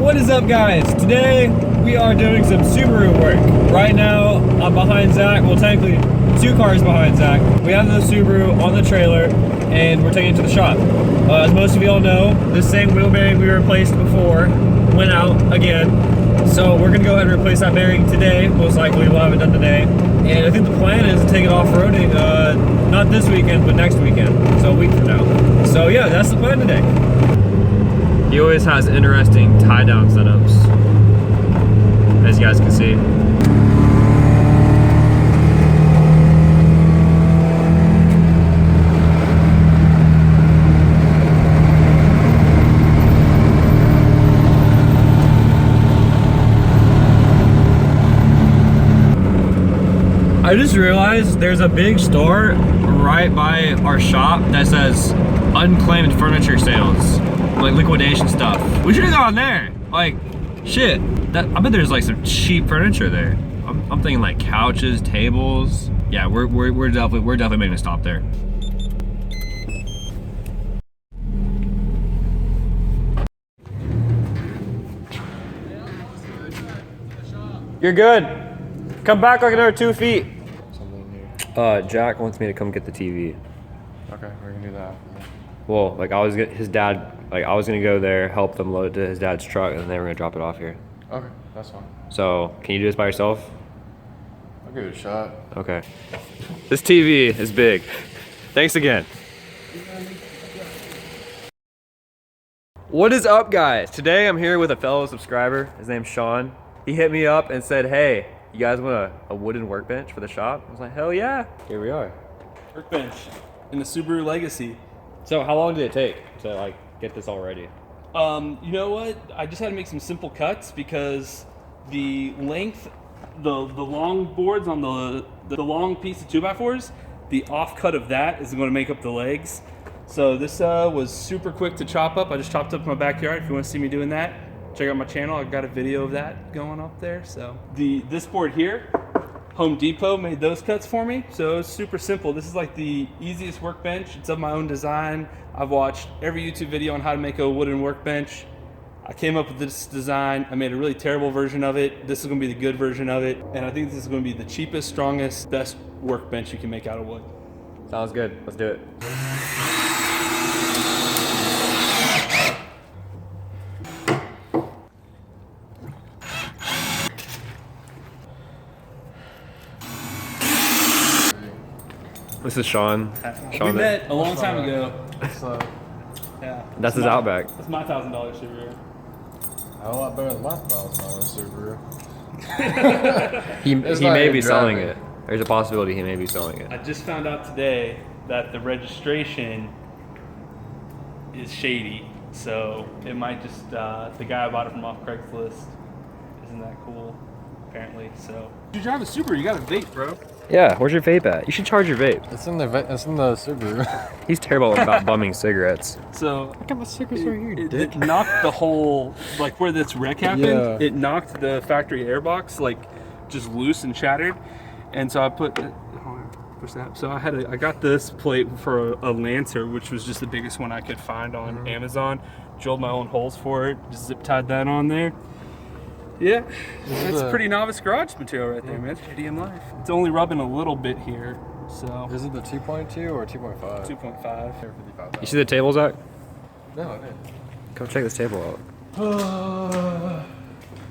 What is up, guys? Today we are doing some Subaru work. Right now I'm behind Zach, well technically 2 cars behind Zach. We have the Subaru on the trailer and we're taking it to the shop. As most of you all know, the same wheel bearing we replaced before went out again. So we're gonna go ahead and replace that bearing today. Most likely we'll have it done today. And I think the plan is to take it off-roading, not this weekend, but next weekend. So a week from now. So yeah, that's the plan today. He always has interesting tie-down setups, as you guys can see. I just realized there's a big store right by our shop that says unclaimed furniture sales, like liquidation stuff. We should have gone there. Like, shit. I bet there's like some cheap furniture there. I'm thinking like couches, tables. Yeah, we're definitely making a stop there. You're good. Come back like another 2 feet. Jack wants me to come get the TV. Okay, we're gonna do that. Well, like I was gonna go there, help them load it to his dad's truck, and then they were gonna drop it off here. Okay, that's fine. So, can you do this by yourself? I'll give it a shot. Okay. This TV is big. Thanks again. What is up, guys? Today I'm here with a fellow subscriber. His name's Sean. He hit me up and said, hey, you guys want a wooden workbench for the shop? I was like, hell yeah. Here we are. Workbench in the Subaru Legacy. So how long did it take to like get this all ready? You know what? I just had to make some simple cuts because the length, the long boards on the long piece of 2x4s, the off cut of that is going to make up the legs. So this was super quick to chop up. I just chopped up in my backyard. If you want to see me doing that, check out my channel. I've got a video of that going up there. So this board here, Home Depot made those cuts for me. So it's super simple. This is like the easiest workbench. It's of my own design. I've watched every YouTube video on how to make a wooden workbench. I came up with this design. I made a really terrible version of it. This is gonna be the good version of it. And I think this is gonna be the cheapest, strongest, best workbench you can make out of wood. Sounds good. Let's do it. This is Sean. We met a long time ago. So, Yeah. That's his Outback. That's my $1,000 Subaru. a lot better than my $1,000 Subaru. He It's may not be even selling driving. it. There's a possibility he may be selling it. I just found out today that the registration is shady. So it might just, the guy I bought it from off Craigslist. Isn't that cool? Apparently, so. You drive a Subaru, you got a vape, bro. Yeah, where's your vape at? You should charge your vape. It's in the Subaru. He's terrible about bumming cigarettes. So I got my stickers right here, it knocked the whole, like where this wreck happened, Yeah. it knocked the factory airbox like just loose and shattered. And so I put, hold on, push that. So I got this plate for a Lancer, which was just the biggest one I could find on Amazon. Drilled my own holes for it, just zip tied that on there. Yeah, that's pretty novice garage material right there, man. It's JDM life. It's only rubbing a little bit here, so. Is it the 2.2 or 2.5? 2.5. You see the table, Zach? No, I didn't. Come check this table out.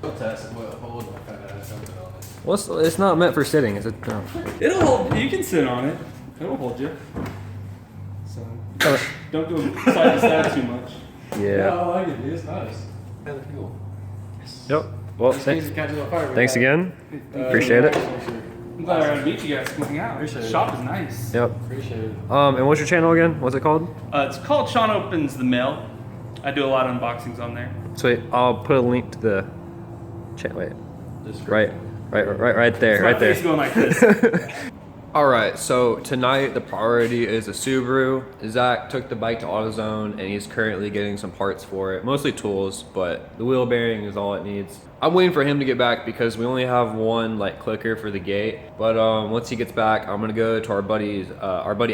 We'll test it. We'll hold my kind of something on it. Well, it's not meant for sitting. It's a, no. It'll hold, you can sit on it. It'll hold you. So, don't go side to side too much. Yeah. I like it, dude. It's nice. Better fuel. Yep. Well, thanks again. Appreciate it. I'm glad I got to meet you guys coming out. Appreciate The it. shop is nice. Yep. Appreciate it. And what's your channel again? What's it called? It's called Sean Opens the Mail. I do a lot of unboxings on there. Sweet. I'll put a link to the channel. Wait. Right there. My Right there. face going like this. Alright, so tonight the priority is a Subaru. Zach took the bike to AutoZone and he's currently getting some parts for it. Mostly tools, but the wheel bearing is all it needs. I'm waiting for him to get back because we only have one like clicker for the gate. But once he gets back, I'm gonna go to our buddy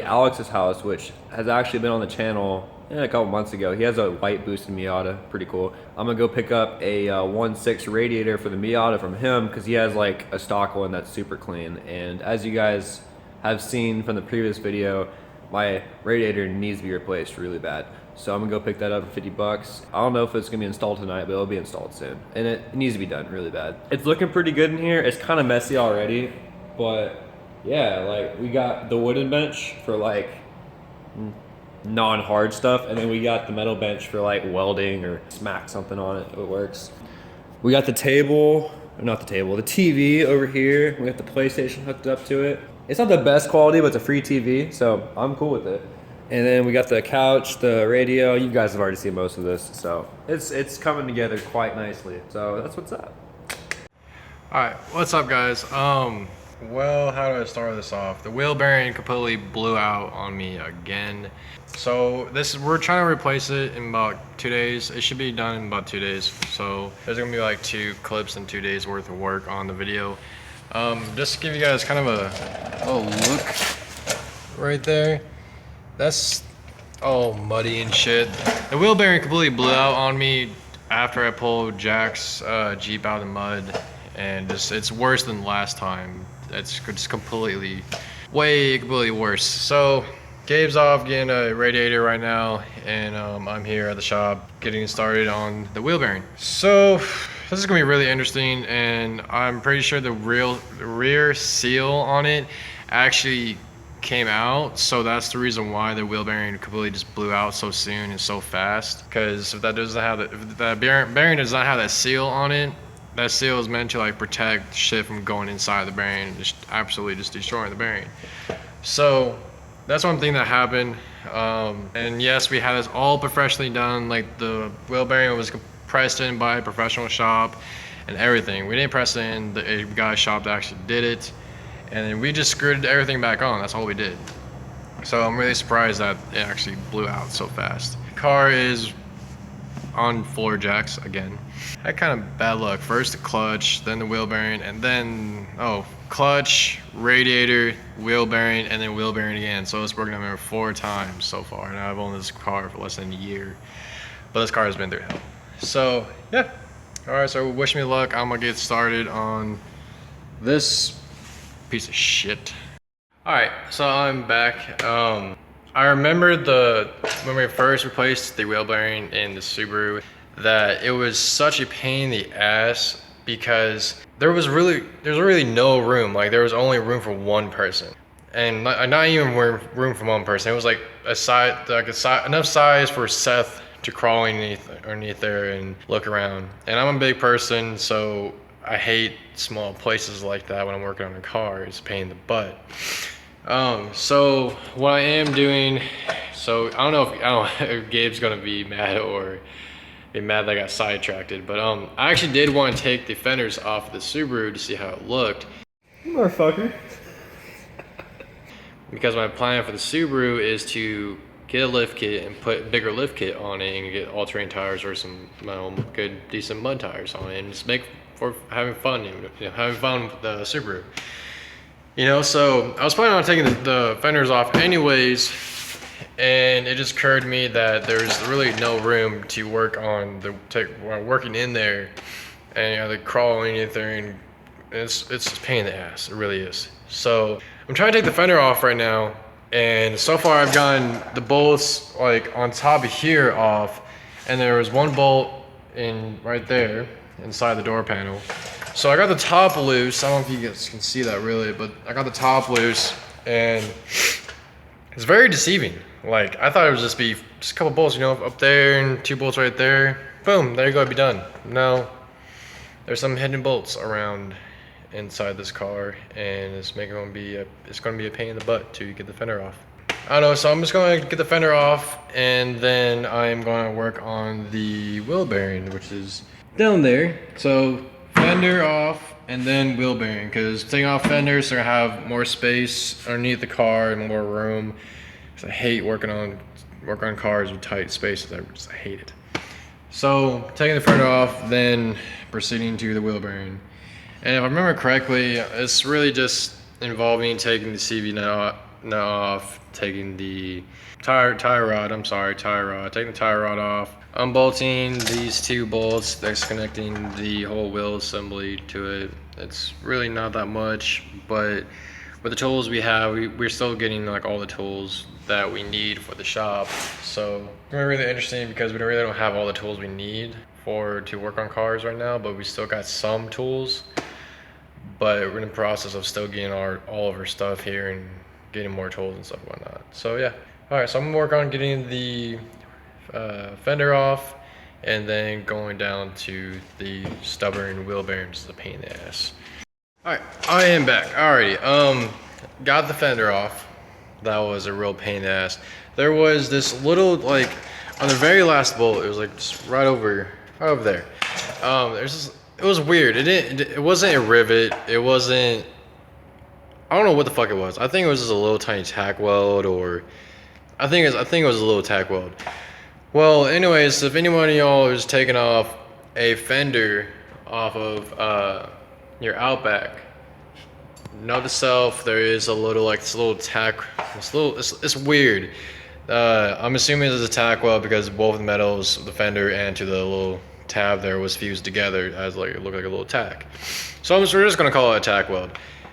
Alex's house, which has actually been on the channel a couple months ago. He has a white boosted Miata, pretty cool. I'm gonna go pick up a 1.6 radiator for the Miata from him because he has like a stock one that's super clean. And as you guys have seen from the previous video, my radiator needs to be replaced really bad. So I'm gonna go pick that up for 50 bucks. I don't know if it's gonna be installed tonight, but it'll be installed soon. And it needs to be done really bad. It's looking pretty good in here. It's kind of messy already, but yeah, like we got the wooden bench for like non-hard stuff, and then we got the metal bench for like welding or smack something on it. It works. We got the table, or not the table, the TV over here. We got the PlayStation hooked up to it. It's not the best quality, but it's a free TV, so I'm cool with it. And then we got the couch, the radio. You guys have already seen most of this, so it's coming together quite nicely. So that's what's up. Alright, what's up guys? Well, how do I start this off? The wheel bearing completely blew out on me again. So we're trying to replace it in about 2 days. It should be done in about 2 days. So there's gonna be like 2 clips and 2 days worth of work on the video. Just to give you guys kind of a look right there. That's all muddy and shit. The wheel bearing completely blew out on me after I pulled Jack's Jeep out of the mud, and it's worse than last time. It's just completely worse. So Gabe's off getting a radiator right now, and I'm here at the shop getting started on the wheel bearing. So this is gonna be really interesting, and I'm pretty sure the rear seal on it actually came out, so that's the reason why the wheel bearing completely just blew out so soon and so fast. Because if the bearing does not have that seal on it, that seal is meant to like protect shit from going inside the bearing and just absolutely just destroying the bearing. So that's one thing that happened. And yes, we had this all professionally done. Like the wheel bearing was pressed in by a professional shop and everything. We didn't press it in, a guy's shop that actually did it. And then we just screwed everything back on. That's all we did. So I'm really surprised that it actually blew out so fast. Car is on floor jacks again. Had kind of bad luck. First the clutch, then the wheel bearing, and then clutch, radiator, wheel bearing, and then wheel bearing again. So it's broken down 4 times so far, and I've owned this car for less than a year. But this car has been through hell. So yeah. Alright, so wish me luck. I'm gonna get started on this piece of shit. Alright, so I'm back. I remember when we first replaced the wheel bearing in the Subaru, that it was such a pain in the ass because there was really no room. Like there was only room for one person, and not even room for one person. It was like enough size for Seth to crawl underneath there and look around. And I'm a big person, so I hate small places like that when I'm working on a car. It's a pain in the butt. So what I am doing, so I don't know if Gabe's gonna be mad or be mad that I got sidetracked, but I actually did want to take the fenders off the Subaru to see how it looked. You motherfucker. Because my plan for the Subaru is to get a lift kit and put a bigger lift kit on it and get all-terrain tires or some good decent mud tires on it and just make for having fun, having fun with the Subaru. So I was planning on taking the fenders off anyways, and it just occurred to me that there's really no room to work on working in there, and like crawling in there, and it's a pain in the ass. It really is. So I'm trying to take the fender off right now, and so far I've gotten the bolts like on top of here off, and there was one bolt in right there inside the door panel. So I got the top loose. I don't know if you guys can see that really, but I got the top loose, and it's very deceiving. Like I thought it would just be a couple bolts, up there and 2 bolts right there. Boom, there you go, it'd be done. No, there's some hidden bolts around inside this car, and it's gonna be a pain in the butt to get the fender off. I don't know, so I'm just gonna get the fender off, and then I'm gonna work on the wheel bearing, which is down there. So fender off and then wheel bearing, because taking off fenders are gonna have more space underneath the car and more room. Because I hate working on cars with tight spaces. I hate it. So taking the fender off, then proceeding to the wheel bearing. And if I remember correctly, it's really just involving taking the CV nut off, taking the tire rod, taking the tire rod off, unbolting these 2 bolts, disconnecting the whole wheel assembly to it. It's really not that much, but with the tools we have, we're still getting like all the tools that we need for the shop. So it's gonna be really interesting because we really don't have all the tools we need to work on cars right now, but we still got some tools. But we're in the process of still getting all of our stuff here and getting more tools and stuff and whatnot. So yeah. All right, so I'm gonna work on getting the fender off and then going down to the stubborn wheel bearings, the pain in the ass. All right, I am back. Alrighty, got the fender off. That was a real pain in the ass. There was this little, like, on the very last bolt, it was like just right over there. It was weird. It wasn't a rivet. It wasn't, I don't know what the fuck it was. I think it was just a little tiny tack weld, or I think it was a little tack weld. Well, anyways, if anyone of y'all is taking off a fender off of your Outback, note to self, there is a little, like, this little tack. It's weird. I'm assuming it's a tack weld because both the metals, the fender and to the little tab there, was fused together as like it looked like a little tack. So we're just gonna call it a tack weld.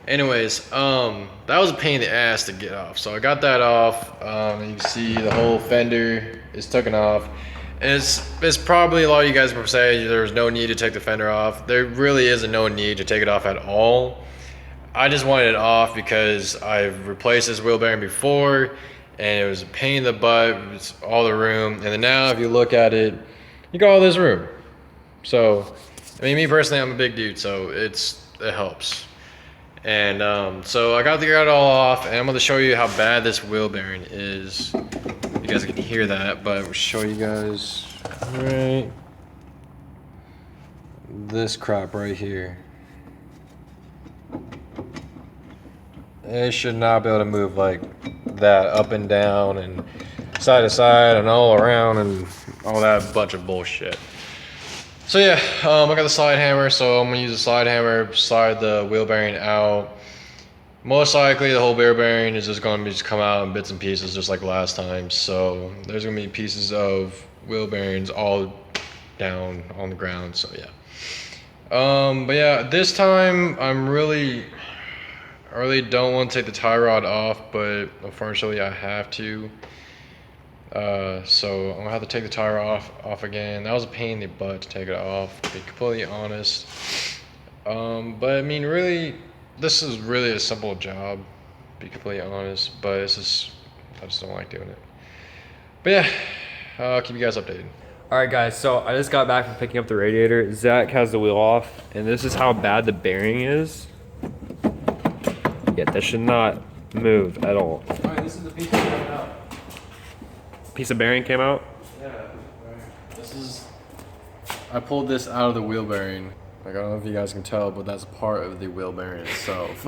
Anyways, that was a pain in the ass to get off. So I got that off. You can see the whole fender is taken off. It's probably a lot of you guys will say there's no need to take the fender off. There really isn't no need to take it off at all. I just wanted it off because I've replaced this wheel bearing before and it was a pain in the butt. It was all the room. And then now if you look at it, you got all this room. So, I mean, me personally, I'm a big dude, so it helps. And so I got it all off, and I'm going to show you how bad this wheel bearing is. You guys can hear that, but I'll show you guys right this crap right here. It should not be able to move like that, up and down and side to side and all around and all that bunch of bullshit. So yeah, I got the slide hammer, so I'm gonna use the slide hammer, slide the wheel bearing out. Most likely the whole wheel bearing is just gonna come out in bits and pieces just like last time. So there's gonna be pieces of wheel bearings all down on the ground, so yeah. But yeah, this time I really don't want to take the tie rod off, but unfortunately I have to. So I'm gonna have to take the tire off again. That was a pain in the butt to take it off, to be completely honest. But I mean, really, this is really a simple job, to be completely honest. But I just don't like doing it. But yeah, I'll keep you guys updated. Alright guys, so I just got back from picking up the radiator. Zach has the wheel off, and this is how bad the bearing is. Yeah, that should not move at all. Alright, this is the piece that came out. Piece of bearing came out? Yeah, I pulled this out of the wheel bearing. Like, I don't know if you guys can tell, but that's part of the wheel bearing itself.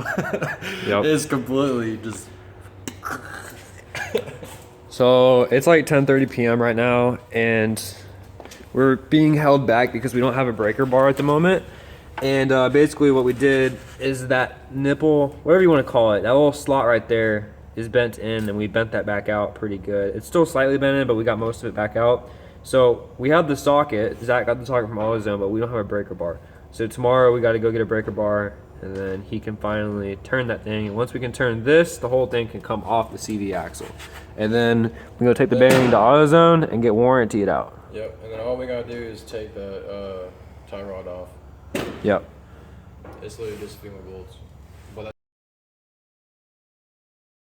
Yep. It's completely just... So it's like 10:30 p.m. right now, and we're being held back because we don't have a breaker bar at the moment. And basically what we did is that nipple, whatever you want to call it, that little slot right there is bent in, and we bent that back out pretty good. It's still slightly bent in, but we got most of it back out. So we have the socket. Zach got the socket from AutoZone, but we don't have a breaker bar. So tomorrow we got to go get a breaker bar, and then he can finally turn that thing. And once we can turn this, the whole thing can come off the CV axle. And then we're gonna take the bearing to AutoZone and get warrantied out. Yep, and then all we gotta do is take the tie rod off. Yep. It's literally just a few more bolts.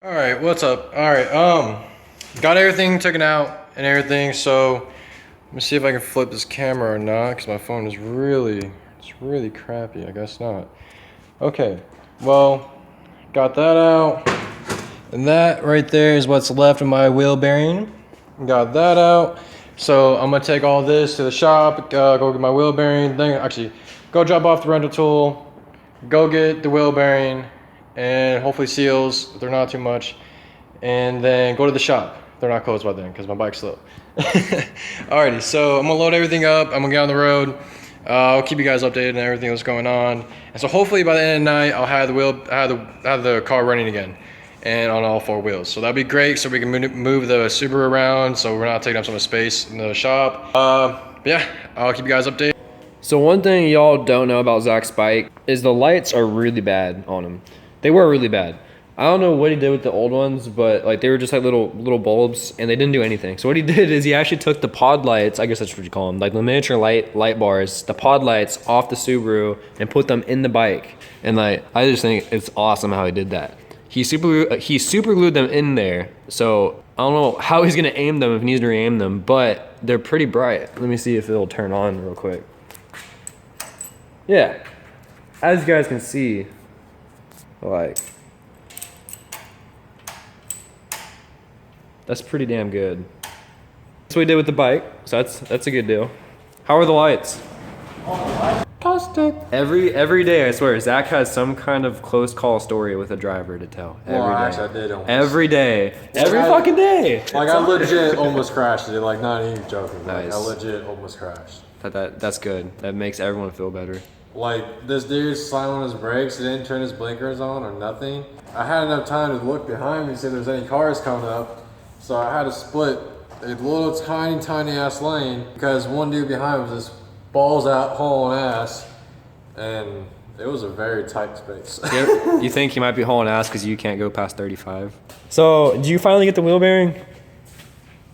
All right, what's up? All right, got everything taken out and everything. So let me see if I can flip this camera or not, because my phone is really crappy. I guess not. Okay, well, got that out, and that right there is what's left of my wheel bearing. Got that out. So I'm gonna take all this to the shop, go get my wheel bearing. Then actually, go drop off the rental tool, go get the wheel bearing, and hopefully seals if they're not too much, and then go to the shop. They're not closed by then because my bike's slow. Alrighty, so I'm gonna load everything up. I'm gonna get on the road. I'll keep you guys updated on everything that's going on. And so hopefully by the end of the night, I'll have the car running again. and on all 4 wheels. So that'd be great. So we can move the Subaru around, so we're not taking up so much space in the shop. Yeah, I'll keep you guys updated. So one thing y'all don't know about Zach's bike is the lights are really bad on him. They were really bad. I don't know what he did with the old ones, but like they were just like little bulbs and they didn't do anything. So what he did is he actually took the pod lights, I guess that's what you call them, like the miniature light bars, the pod lights off the Subaru and put them in the bike. And like I just think it's awesome how he did that. He super glued them in there. So I don't know how he's gonna aim them if he needs to re-aim them, but they're pretty bright. Let me see if it'll turn on real quick. Yeah, as you guys can see, like, that's pretty damn good. That's what we did with the bike, so that's a good deal. How are the lights? Caustic. Every day, I swear, Zach has some kind of close call story with a driver to tell. Every day. Actually, I did almost. Every day. Every fucking day. Like I legit almost crashed it. Like not even joking. Like, Nice. I legit almost crashed. That's good. That makes everyone feel better. Like this dude slammed on his brakes, he didn't turn his blinkers on or nothing. I had enough time to look behind me to see if there's any cars coming up, so I had to split a little tiny ass lane because one dude behind was just balls out hauling ass, and it was a very tight space. You think he might be hauling ass because you can't go past 35? So, did you finally get the wheel bearing?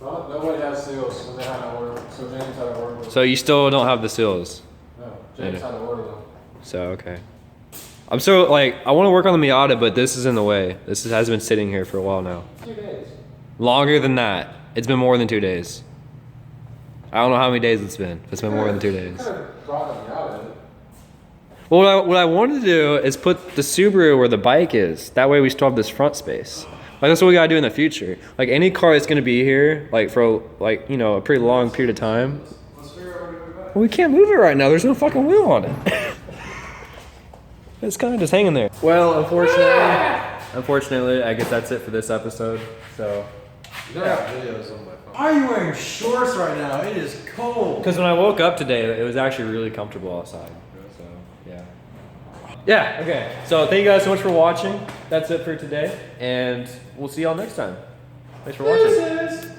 Well, nobody has seals, so they had to order. So James had to order them. So you still don't have the seals? No, James had to order them. So, okay. I'm so, like, I want to work on the Miata, but this is in the way. This has been sitting here for a while now. 2 days. Longer than that. It's been more than 2 days. I don't know how many days it's been. It's been more than 2 days. Well, what I wanted to do is put the Subaru where the bike is. That way we still have this front space. Like, that's what we gotta do in the future. Like, any car that's gonna be here, like, for, like, you know, a pretty long period of time. Well, we can't move it right now. There's no fucking wheel on it. It's kind of just hanging there. Well, unfortunately, I guess that's it for this episode. So, Videos on my phone. Why are you wearing shorts right now? It is cold. because when I woke up today, it was actually really comfortable outside. So, yeah. Yeah, okay. So, thank you guys so much for watching. That's it for today, and we'll see y'all next time. Thanks for watching.